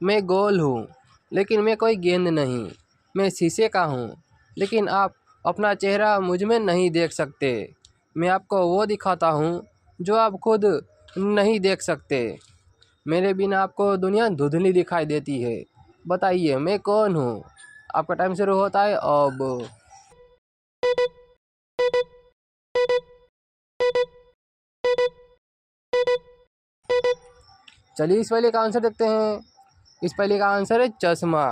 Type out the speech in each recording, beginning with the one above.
मैं गोल हूँ लेकिन मैं कोई गेंद नहीं। मैं शीशे का हूँ लेकिन आप अपना चेहरा मुझ में नहीं देख सकते। मैं आपको वो दिखाता हूँ जो आप खुद नहीं देख सकते। मेरे बिना आपको दुनिया धुंधली दिखाई देती है। बताइए मैं कौन हूँ? आपका टाइम शुरू होता है अब। चलिए इस पहले का आंसर देखते हैं। इस पहले का आंसर है चश्मा।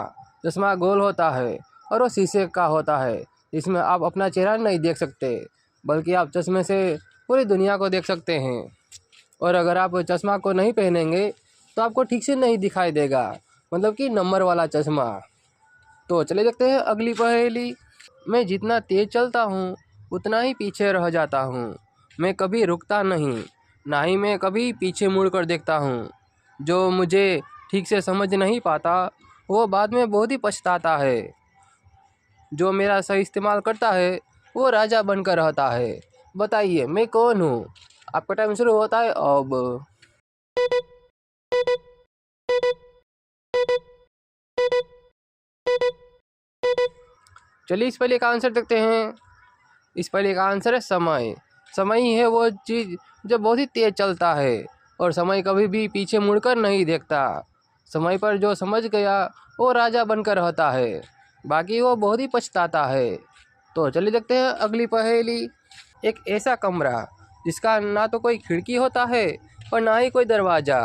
चश्मा गोल होता है और वो शीशे का होता है। इसमें आप अपना चेहरा नहीं देख सकते बल्कि आप चश्मे से पूरी दुनिया को देख सकते हैं। और अगर आप चश्मा को नहीं पहनेंगे तो आपको ठीक से नहीं दिखाई देगा, मतलब कि नंबर वाला चश्मा। तो चले देखते हैं अगली पहेली। मैं जितना तेज चलता हूँ उतना ही पीछे रह जाता हूँ। मैं कभी रुकता नहीं, ना ही मैं कभी पीछे मुड़कर देखता हूँ। जो मुझे ठीक से समझ नहीं पाता वो बाद में बहुत ही पछताता है। जो मेरा सही इस्तेमाल करता है वो राजा बनकर रहता है। बताइए मैं कौन हूँ? आपका टाइम शुरू होता है अब। चलिए इस पहले का आंसर देखते हैं। इस पहले का आंसर है समय। समय ही है वो चीज़ जो बहुत ही तेज चलता है और समय कभी भी पीछे मुड़कर नहीं देखता। समय पर जो समझ गया वो राजा बनकर रहता है, बाकी वो बहुत ही पछताता है। तो चलिए देखते हैं अगली पहेली। एक ऐसा कमरा जिसका ना तो कोई खिड़की होता है और ना ही कोई दरवाज़ा,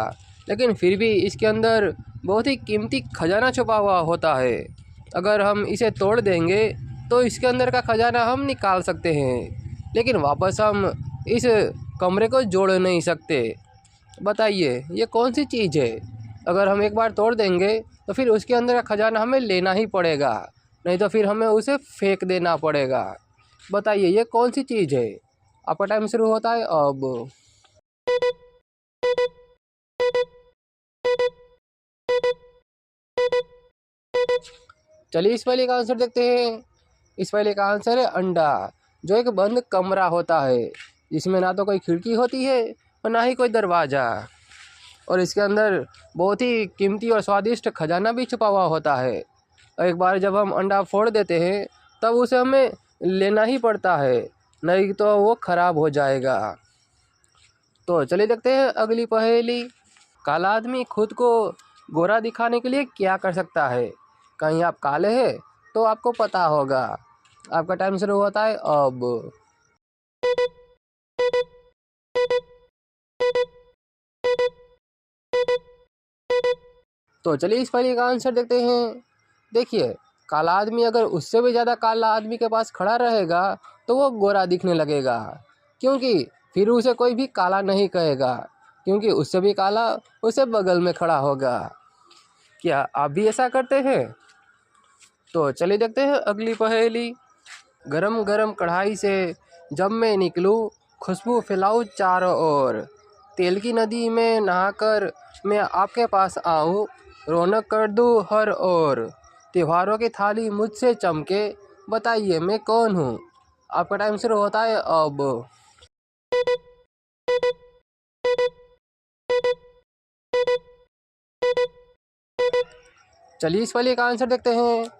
लेकिन फिर भी इसके अंदर बहुत ही कीमती खजाना छुपा हुआ होता है। अगर हम इसे तोड़ देंगे तो इसके अंदर का खजाना हम निकाल सकते हैं, लेकिन वापस हम इस कमरे को जोड़ नहीं सकते। बताइए ये कौन सी चीज़ है? अगर हम एक बार तोड़ देंगे तो फिर उसके अंदर का खजाना हमें लेना ही पड़ेगा, नहीं तो फिर हमें उसे फेंक देना पड़ेगा। बताइए ये कौन सी चीज़ है? आपका टाइम शुरू होता है अब। चलिए इस पहले का आंसर देखते हैं। इस पहले का आंसर है अंडा, जो एक बंद कमरा होता है जिसमें ना तो कोई खिड़की होती है और ना ही कोई दरवाज़ा, और इसके अंदर बहुत ही कीमती और स्वादिष्ट खजाना भी छुपा हुआ होता है। और एक बार जब हम अंडा फोड़ देते हैं तब उसे हमें लेना ही पड़ता है, नहीं तो वो ख़राब हो जाएगा। तो चलिए देखते हैं अगली पहेली। काला आदमी खुद को गोरा दिखाने के लिए क्या कर सकता है? कहीं आप काले हैं तो आपको पता होगा। आपका टाइम शुरू होता है अब। तो चलिए इस पहेली का आंसर देखते हैं। देखिए, काला आदमी अगर उससे भी ज़्यादा काला आदमी के पास खड़ा रहेगा तो वो गोरा दिखने लगेगा, क्योंकि फिर उसे कोई भी काला नहीं कहेगा, क्योंकि उससे भी काला उसे बगल में खड़ा होगा। क्या आप भी ऐसा करते हैं? तो चलिए देखते हैं अगली पहेली। गरम गरम कढ़ाई से जब मैं निकलूं, खुशबू फैलाऊं चारों ओर। तेल की नदी में नहाकर मैं आपके पास आऊं, रौनक कर दूं हर ओर। त्योहारों की थाली मुझसे चमके। बताइए मैं कौन हूँ? आपका टाइम शुरू होता है अब। चलिए इस वाले का आंसर देखते हैं।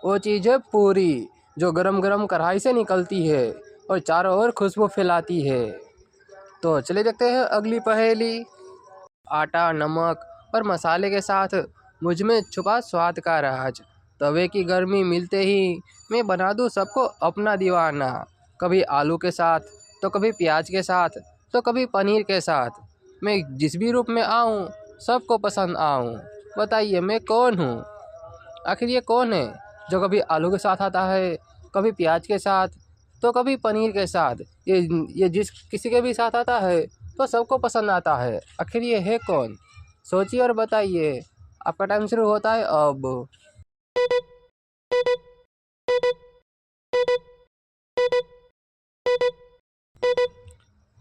वो चीज़ है पूरी, जो गरम गरम कढ़ाई से निकलती है और चारों ओर खुशबू फैलाती है। तो चलिए देखते हैं अगली पहेली। आटा, नमक और मसाले के साथ मुझ में छुपा स्वाद का राज। तवे की गर्मी मिलते ही मैं बना दूँ सबको अपना दीवाना। कभी आलू के साथ, तो कभी प्याज के साथ, तो कभी पनीर के साथ। मैं जिस भी रूप में आऊँ सबको पसंद आऊँ। बताइए मैं कौन हूँ? आखिर ये कौन है जो कभी आलू के साथ आता है, कभी प्याज के साथ, तो कभी पनीर के साथ। ये जिस किसी के भी साथ आता है तो सबको पसंद आता है। आखिर ये है कौन? सोचिए और बताइए। आपका टाइम शुरू होता है अब।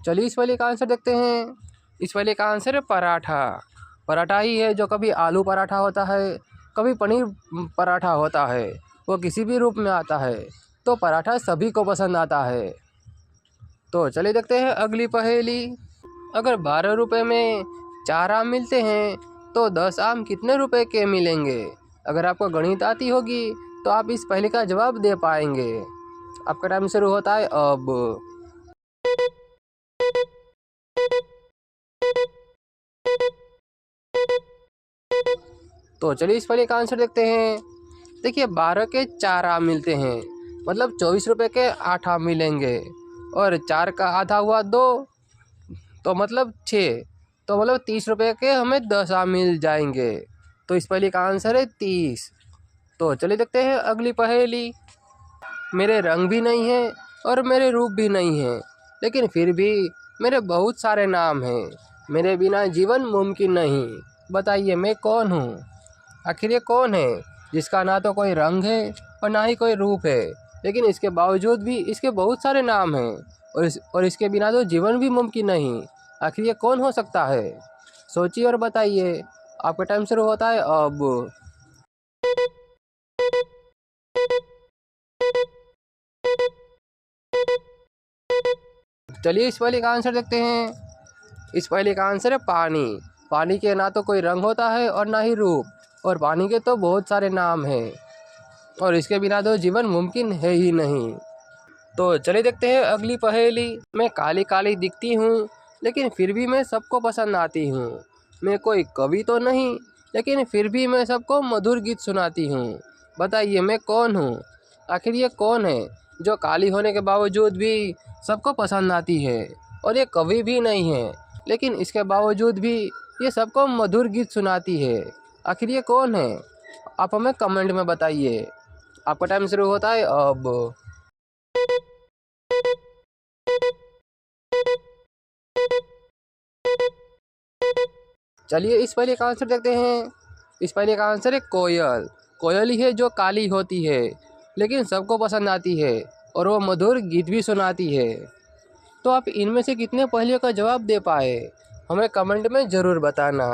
चलिए इस वाले का आंसर देखते हैं। इस वाले का आंसर है पराठा। पराठा ही है जो कभी आलू पराठा होता है, कभी पनीर पराठा होता है। वो किसी भी रूप में आता है तो पराठा सभी को पसंद आता है। तो चलिए देखते हैं अगली पहेली। अगर 12 रुपए में 4 आम मिलते हैं तो 10 आम कितने रुपए के मिलेंगे? अगर आपको गणित आती होगी तो आप इस पहले का जवाब दे पाएंगे। आपका टाइम शुरू होता है अब। तो चलिए इस पहले का आंसर देखते हैं। देखिए 12 के 4 आम मिलते हैं, मतलब 24 रुपये के 8 आम मिलेंगे। और 4 का आधा हुआ 2, तो मतलब 6, तो मतलब 30 रुपये के हमें 10 आम मिल जाएंगे। तो इस पहेली का आंसर है 30। तो चलिए देखते हैं अगली पहेली। मेरे रंग भी नहीं है और मेरे रूप भी नहीं है, लेकिन फिर भी मेरे बहुत सारे नाम हैं। मेरे बिना जीवन मुमकिन नहीं। बताइए मैं कौन हूँ? आखिर ये कौन है जिसका ना तो कोई रंग है और ना ही कोई रूप है, लेकिन इसके बावजूद भी इसके बहुत सारे नाम हैं और इसके बिना तो जीवन भी मुमकिन नहीं। आखिर ये कौन हो सकता है? सोचिए और बताइए। आपका टाइम शुरू होता है अब। चलिए इस पहेली का आंसर देखते हैं। इस पहेली का आंसर है पानी। पानी के ना तो कोई रंग होता है और ना ही रूप, और पानी के तो बहुत सारे नाम हैं और इसके बिना तो जीवन मुमकिन है ही नहीं। तो चलिए देखते हैं अगली पहेली। मैं काली काली दिखती हूँ, लेकिन फिर भी मैं सबको पसंद आती हूँ। मैं कोई कवि तो नहीं, लेकिन फिर भी मैं सबको मधुर गीत सुनाती हूँ। बताइए मैं कौन हूँ? आखिर ये कौन है जो काली होने के बावजूद भी सबको पसंद आती है, और ये कवि भी नहीं है, लेकिन इसके बावजूद भी ये सबको मधुर गीत सुनाती है। आखिर ये कौन है? आप हमें कमेंट में बताइए। आपका टाइम शुरू होता है अब। चलिए इस पहेली का आंसर देखते हैं। इस पहेली का आंसर है कोयल। कोयल ही है जो काली होती है, लेकिन सबको पसंद आती है और वो मधुर गीत भी सुनाती है। तो आप इनमें से कितने पहेलियों का जवाब दे पाए? हमें कमेंट में ज़रूर बताना।